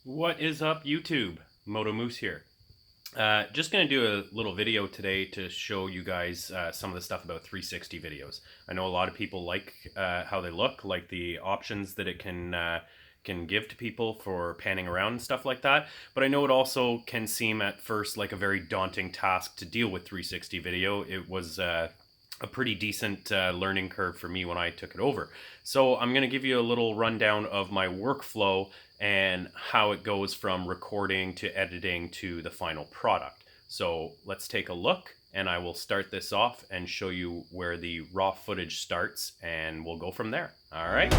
What is up, YouTube? Moto Moose here. Just going to do a little video today to show you guys some of the stuff about 360 videos. I know a lot of people like how they look, like the options that it can give to people for panning around and stuff like that. But I know it also can seem at first like a very daunting task to deal with 360 video. It was a pretty decent learning curve for me when I took it over. So I'm going to give you a little rundown of my workflow and how it goes from recording to editing to the final product. So let's take a look, and I will start this off and show you where the raw footage starts, and we'll go from there. All right.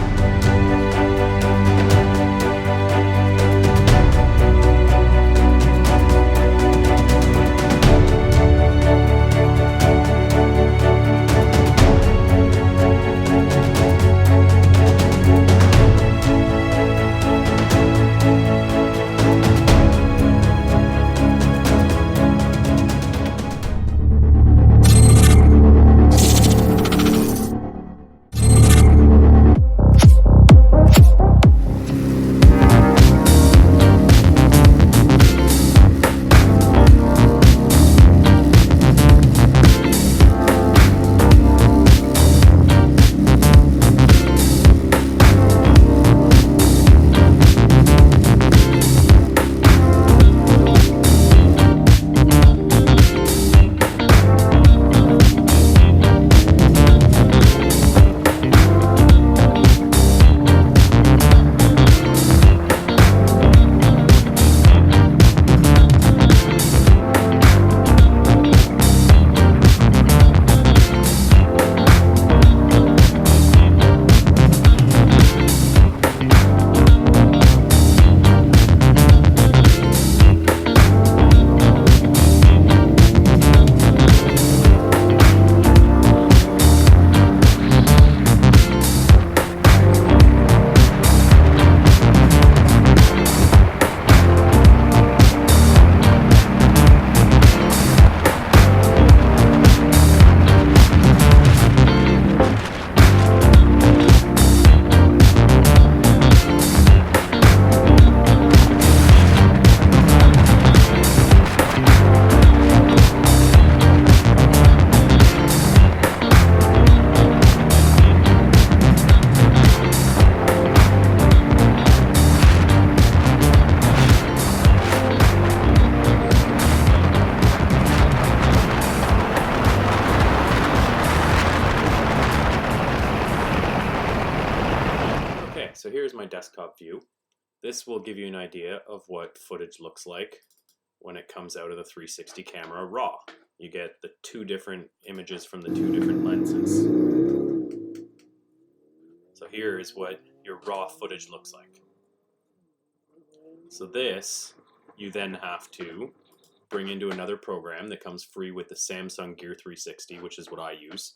So here's my desktop view. This will give you an idea of what footage looks like when it comes out of the 360 camera raw. You get the two different images from the two different lenses. So here is what your raw footage looks like. So this, you then have to bring into another program that comes free with the Samsung Gear 360, which is what I use.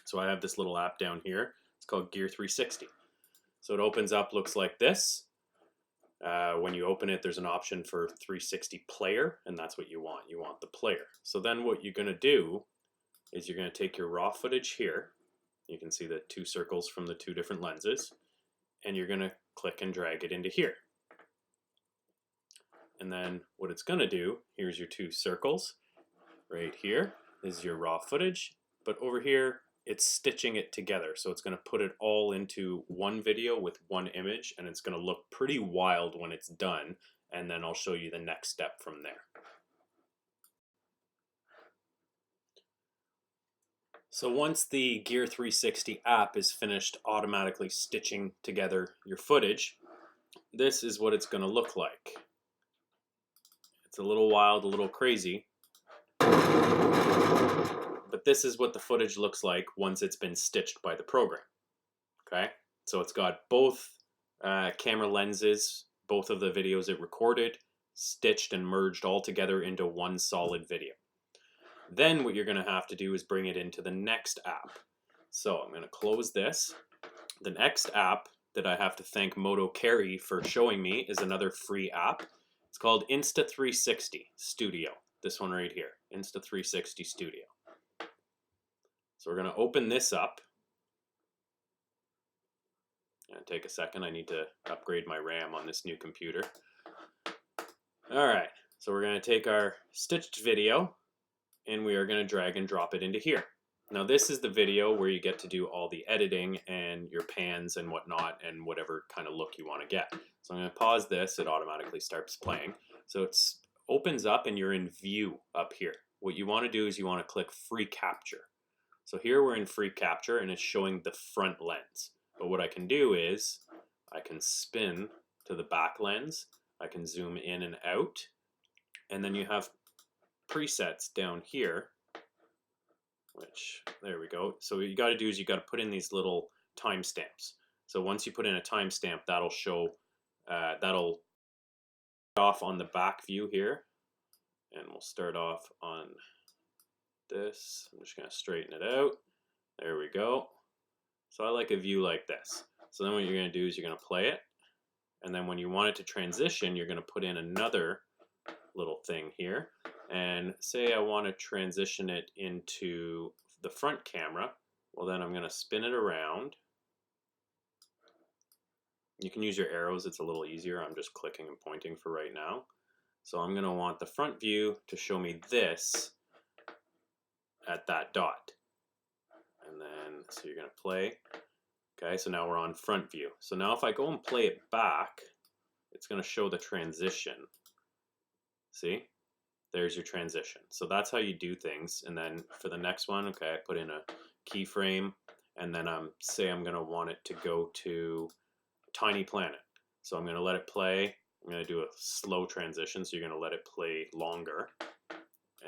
So I have this little app down here. It's called Gear 360. So it opens up, looks like this. When you open it, there's an option for 360 player, and that's what you want. You want the player. So then what you're going to do is you're going to take your raw footage here. You can see the two circles from the two different lenses, and you're going to click and drag it into here. And then what it's going to do, here's your two circles. Right here is your raw footage, but over here, it's stitching it together. So it's going to put it all into one video with one image, and it's going to look pretty wild when it's done. And then I'll show you the next step from there. So once the Gear 360 app is finished automatically stitching together your footage, this is what it's going to look like. It's a little wild, a little crazy. But this is what the footage looks like once it's been stitched by the program. Okay, so it's got both camera lenses, both of the videos it recorded, stitched and merged all together into one solid video. Then what you're going to have to do is bring it into the next app. So I'm going to close this. The next app that I have to thank Moto Carry for showing me is another free app. It's called Insta360 Studio. This one right here, Insta360 Studio. So we're going to open this up. And take a second, I need to upgrade my RAM on this new computer. Alright, so we're going to take our stitched video and we are going to drag and drop it into here. Now this is the video where you get to do all the editing and your pans and whatnot and whatever kind of look you want to get. So I'm going to pause this, it automatically starts playing. So it opens up and you're in view up here. What you want to do is you want to click free capture. So here we're in free capture and it's showing the front lens. But what I can do is I can spin to the back lens, I can zoom in and out, and then you have presets down here, which, there we go. So what you got to do is you got to put in these little timestamps. So once you put in a timestamp, that'll show, that'll off on the back view here, and we'll start off on this. I'm just going to straighten it out. There we go. So I like a view like this. So then what you're going to do is you're going to play it, and then when you want it to transition, you're going to put in another little thing here. And say I want to transition it into the front camera, well then I'm going to spin it around. You can use your arrows, it's a little easier. I'm just clicking and pointing for right now. So I'm going to want the front view to show me this at that dot. And then, so you're going to play. Okay, so now we're on front view. So now if I go and play it back, it's going to show the transition. See? There's your transition. So that's how you do things. And then for the next one, okay, I put in a keyframe, and then say I'm going to want it to go to Tiny Planet. So I'm going to let it play. I'm going to do a slow transition, so you're going to let it play longer.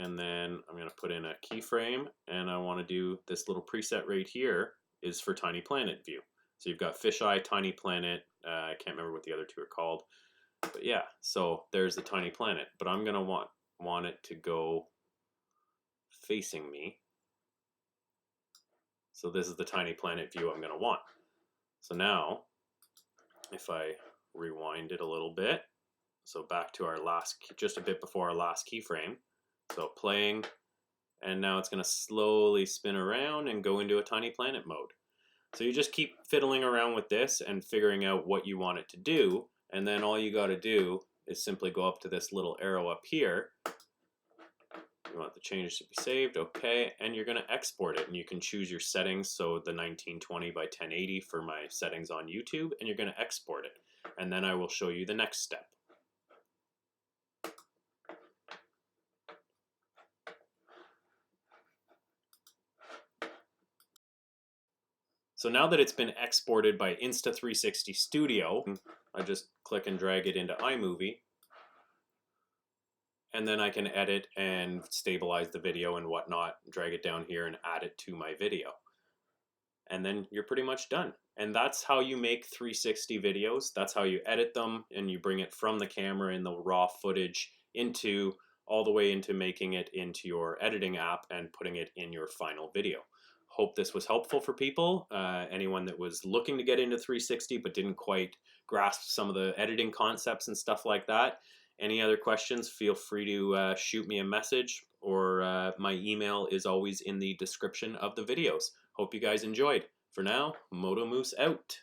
And then I'm going to put in a keyframe, and I want to do this little preset right here is for Tiny Planet view. So you've got Fisheye, Tiny Planet, I can't remember what the other two are called. But yeah, so there's the Tiny Planet. But I'm going to want it to go facing me. So this is the Tiny Planet view I'm going to want. So now, if I rewind it a little bit, so back to our last, just a bit before our last keyframe, so playing, and now it's going to slowly spin around and go into a Tiny Planet mode. So you just keep fiddling around with this and figuring out what you want it to do, and then all you got to do is simply go up to this little arrow up here. You want the changes to be saved, okay, and you're going to export it, and you can choose your settings, so the 1920 by 1080 for my settings on YouTube, and you're going to export it, and then I will show you the next step. So now that it's been exported by Insta360 Studio, I just click and drag it into iMovie, and then I can edit and stabilize the video and whatnot, drag it down here and add it to my video. And then you're pretty much done. And that's how you make 360 videos. That's how you edit them, and you bring it from the camera in the raw footage into all the way into making it into your editing app and putting it in your final video. Hope this was helpful for people. Anyone that was looking to get into 360 but didn't quite grasp some of the editing concepts and stuff like that. Any other questions, feel free to shoot me a message, or my email is always in the description of the videos. Hope you guys enjoyed. For now, Moto Moose out.